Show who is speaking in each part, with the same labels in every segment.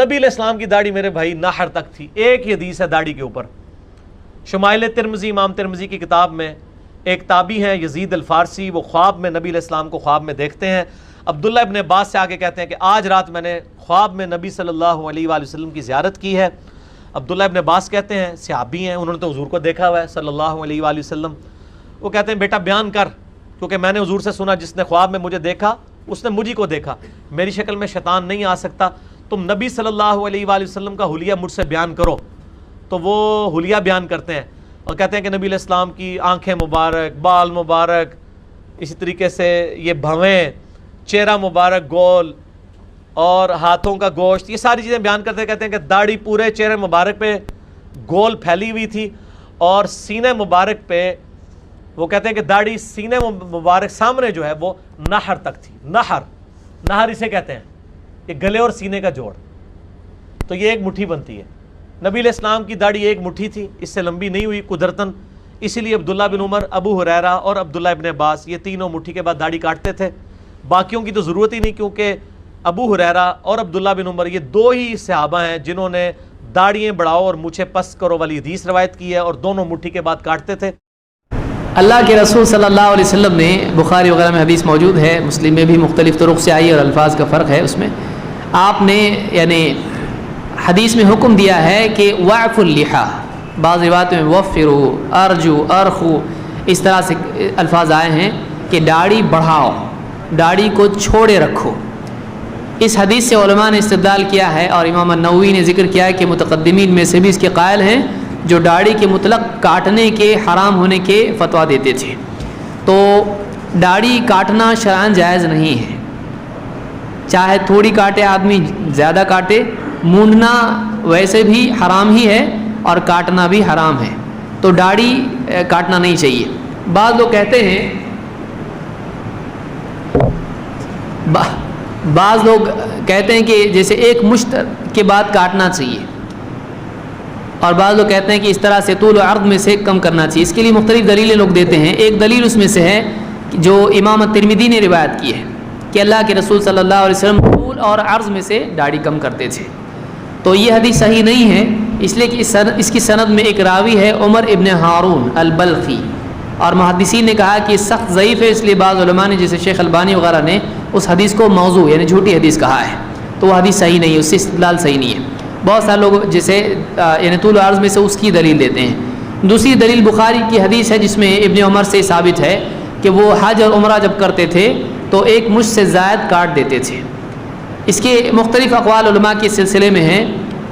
Speaker 1: نبی علیہ السلام کی داڑھی میرے بھائی نحر تک تھی. ایک ہی حدیث ہے داڑھی کے اوپر. شمائل ترمذی، امام ترمذی کی کتاب میں ایک تابعی ہیں یزید الفارسی، وہ خواب میں نبی علیہ السلام کو خواب میں دیکھتے ہیں. عبداللہ ابن عباس سے آگے کہتے ہیں کہ آج رات میں نے خواب میں نبی صلی اللہ علیہ وآلہ وسلم کی زیارت کی ہے. عبداللہ ابن عباس کہتے ہیں صحابی ہیں، انہوں نے تو حضور کو دیکھا ہوا ہے صلی اللہ علیہ وآلہ وسلم. وہ کہتے ہیں بیٹا بیان کر، کیونکہ میں نے حضور سے سنا جس نے خواب میں مجھے دیکھا اس نے مجھے کو دیکھا، میری شکل میں شیطان نہیں آ سکتا، تم نبی صلی اللہ علیہ وآلہ وسلم کا حلیہ مجھ سے بیان کرو. تو وہ حلیہ بیان کرتے ہیں اور کہتے ہیں کہ نبی علیہ السلام کی آنکھیں مبارک، بال مبارک، اسی طریقے سے یہ بھویں، چہرہ مبارک گول اور ہاتھوں کا گوشت، یہ ساری چیزیں بیان کرتے ہیں. کہتے ہیں کہ داڑھی پورے چہرے مبارک پہ گول پھیلی ہوئی تھی اور سینے مبارک پہ، وہ کہتے ہیں کہ داڑھی سینے مبارک سامنے جو ہے وہ نحر تک تھی. نحر اسے کہتے ہیں کہ گلے اور سینے کا جوڑ، تو یہ ایک مٹھی بنتی ہے. نبی علیہ السلام کی داڑھی ایک مٹھی تھی، اس سے لمبی نہیں ہوئی قدرتاً، اسی لیے عبداللہ بن عمر، ابو ہریرہ اور عبداللہ ابن عباس یہ تینوں مٹھی کے بعد داڑھی کاٹتے تھے. باقیوں کی تو ضرورت ہی نہیں، کیونکہ ابو ہریرہ اور عبداللہ بن عمر یہ دو ہی صحابہ ہیں جنہوں نے داڑھیاں بڑھاؤ اور مونچھیں پس کرو والی حدیث روایت کی ہے، اور دونوں مٹھی کے بعد کاٹتے تھے.
Speaker 2: اللہ کے رسول صلی اللہ علیہ وسلم نے، بخاری وغیرہ میں حدیث موجود ہے، مسلم میں بھی مختلف طرق سے آئی اور الفاظ کا فرق ہے اس میں، آپ نے یعنی حدیث میں حکم دیا ہے کہ وعف اللحا، بعض روایت میں وفرو، ارجو، ارخو، اس طرح سے الفاظ آئے ہیں کہ داڑھی بڑھاؤ، داڑھی کو چھوڑے رکھو. اس حدیث سے علماء نے استدلال کیا ہے اور امام النووی نے ذکر کیا ہے کہ متقدمین میں سے بھی اس کے قائل ہیں جو داڑھی کے مطلق کاٹنے کے حرام ہونے کے فتویٰ دیتے تھے. تو داڑھی کاٹنا شرعاً جائز نہیں ہے، چاہے تھوڑی کاٹے آدمی، زیادہ کاٹے، مونڈنا ویسے بھی حرام ہی ہے اور کاٹنا بھی حرام ہے. تو داڑھی کاٹنا نہیں چاہیے. بعض لوگ کہتے ہیں، بعض لوگ کہتے ہیں کہ جیسے ایک مشت کے بعد کاٹنا چاہیے، اور بعض لوگ کہتے ہیں کہ اس طرح سے طول و عرض میں سے کم کرنا چاہیے. اس کے لیے مختلف دلیلیں لوگ دیتے ہیں. ایک دلیل اس میں سے ہے جو امام ترمذی نے روایت کی ہے کہ اللہ کے رسول صلی اللہ علیہ وسلم طول اور عرض میں سے داڑھی کم کرتے تھے. تو یہ حدیث صحیح نہیں ہے، اس لیے کہ اس کی سند میں ایک راوی ہے عمر ابن ہارون البلخی، اور محدثین نے کہا کہ سخت ضعیف ہے، اس لیے بعض علماء نے جیسے شیخ البانی وغیرہ نے اس حدیث کو موضوع یعنی جھوٹی حدیث کہا ہے. تو وہ حدیث صحیح نہیں ہے، اس سے استدلال صحیح نہیں ہے. بہت سارے لوگ جسے یعنی طول و عرض میں سے اس کی دلیل دیتے ہیں. دوسری دلیل بخاری کی حدیث ہے جس میں ابن عمر سے ثابت ہے کہ وہ حج اور عمرہ جب کرتے تھے تو ایک مشت سے زائد کاٹ دیتے تھے. اس کے مختلف اقوال علماء کے سلسلے میں ہیں،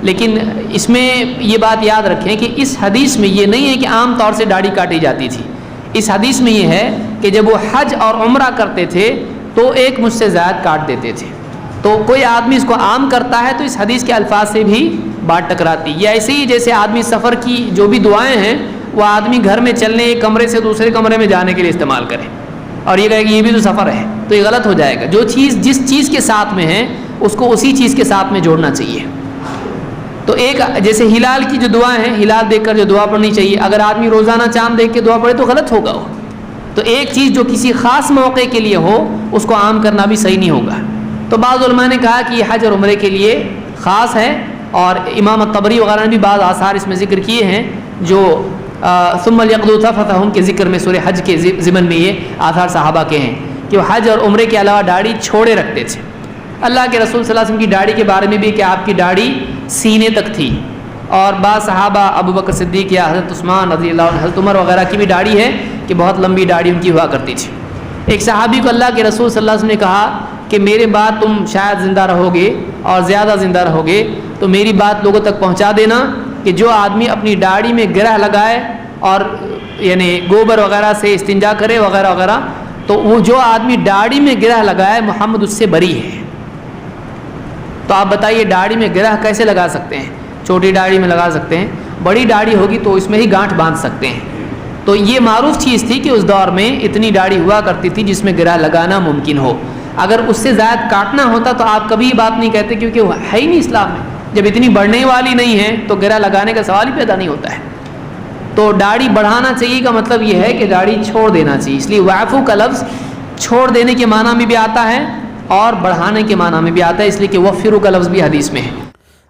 Speaker 2: لیکن اس میں یہ بات یاد رکھیں کہ اس حدیث میں یہ نہیں ہے کہ عام طور سے داڑھی کاٹی جاتی تھی. اس حدیث میں یہ ہے کہ جب وہ حج اور عمرہ کرتے تھے تو ایک مشت سے زائد کاٹ دیتے تھے. تو کوئی آدمی اس کو عام کرتا ہے تو اس حدیث کے الفاظ سے بھی بات ٹکراتی. یا ایسے ہی جیسے آدمی سفر کی جو بھی دعائیں ہیں وہ آدمی گھر میں چلنے، ایک کمرے سے دوسرے کمرے میں جانے کے لیے استعمال کرے اور یہ کہے کہ یہ بھی تو سفر ہے، تو یہ غلط ہو جائے گا. جو چیز جس چیز کے ساتھ میں ہے اس کو اسی چیز کے ساتھ میں جوڑنا چاہیے. تو ایک جیسے ہلال کی جو دعائیں ہیں، ہلال دیکھ کر جو دعا پڑھنی چاہیے، اگر آدمی روزانہ چاند دیکھ کے دعا پڑھے تو غلط ہوگا وہ. تو ایک چیز جو کسی خاص موقع کے لیے ہو اس کو عام کرنا بھی صحیح نہیں ہوگا. تو بعض علماء نے کہا کہ یہ حج اور عمرے کے لیے خاص ہے، اور امام الطبری وغیرہ نے بھی بعض آثار اس میں ذکر کیے ہیں جو ثم لیقضوا تفثهم کے ذکر میں سورہ حج کے ضمن میں یہ آثار صحابہ کے ہیں کہ وہ حج اور عمرے کے علاوہ داڑھی چھوڑے رکھتے تھے. اللہ کے رسول صلی اللہ علیہ وسلم کی داڑھی کے بارے میں بھی کہ آپ کی داڑھی سینے تک تھی، اور بعض صحابہ ابو بکر صدیق یا حضرت عثمان رضی اللہ عنہ، حضرت عمر وغیرہ کی بھی داڑھی ہے کہ بہت لمبی داڑھی ان کی ہوا کرتی تھی. ایک صحابی کو اللہ کے رسول صلی اللہ علیہ وسلم نے کہا کہ میرے بعد تم شاید زندہ رہو گے اور زیادہ زندہ رہو گے، تو میری بات لوگوں تک پہنچا دینا کہ جو آدمی اپنی داڑھی میں گرہ لگائے اور یعنی گوبر وغیرہ سے استنجا کرے وغیرہ وغیرہ، تو وہ جو آدمی داڑھی میں گرہ لگائے محمد اس سے بری ہے. تو آپ بتائیے داڑھی میں گرہ کیسے لگا سکتے ہیں؟ چھوٹی داڑھی میں لگا سکتے ہیں، بڑی داڑھی ہوگی تو اس میں ہی گانٹھ باندھ سکتے ہیں. تو یہ معروف چیز تھی کہ اس دور میں اتنی داڑھی ہوا کرتی تھی جس میں گرہ لگانا ممکن ہو. اگر اس سے زائد کاٹنا ہوتا تو آپ کبھی یہ بات نہیں کہتے، کیونکہ وہ ہے ہی نہیں اسلام میں. جب اتنی بڑھنے والی نہیں ہے تو گرہ لگانے کا سوال ہی پیدا نہیں ہوتا ہے. تو داڑھی بڑھانا چاہیے کا مطلب یہ ہے کہ داڑھی چھوڑ دینا چاہیے. اس لیے وعفو کا لفظ چھوڑ دینے کے معنی میں بھی آتا ہے اور بڑھانے کے معنی میں بھی آتا ہے، اس لیے کہ وفرو کا لفظ بھی حدیث میں ہے.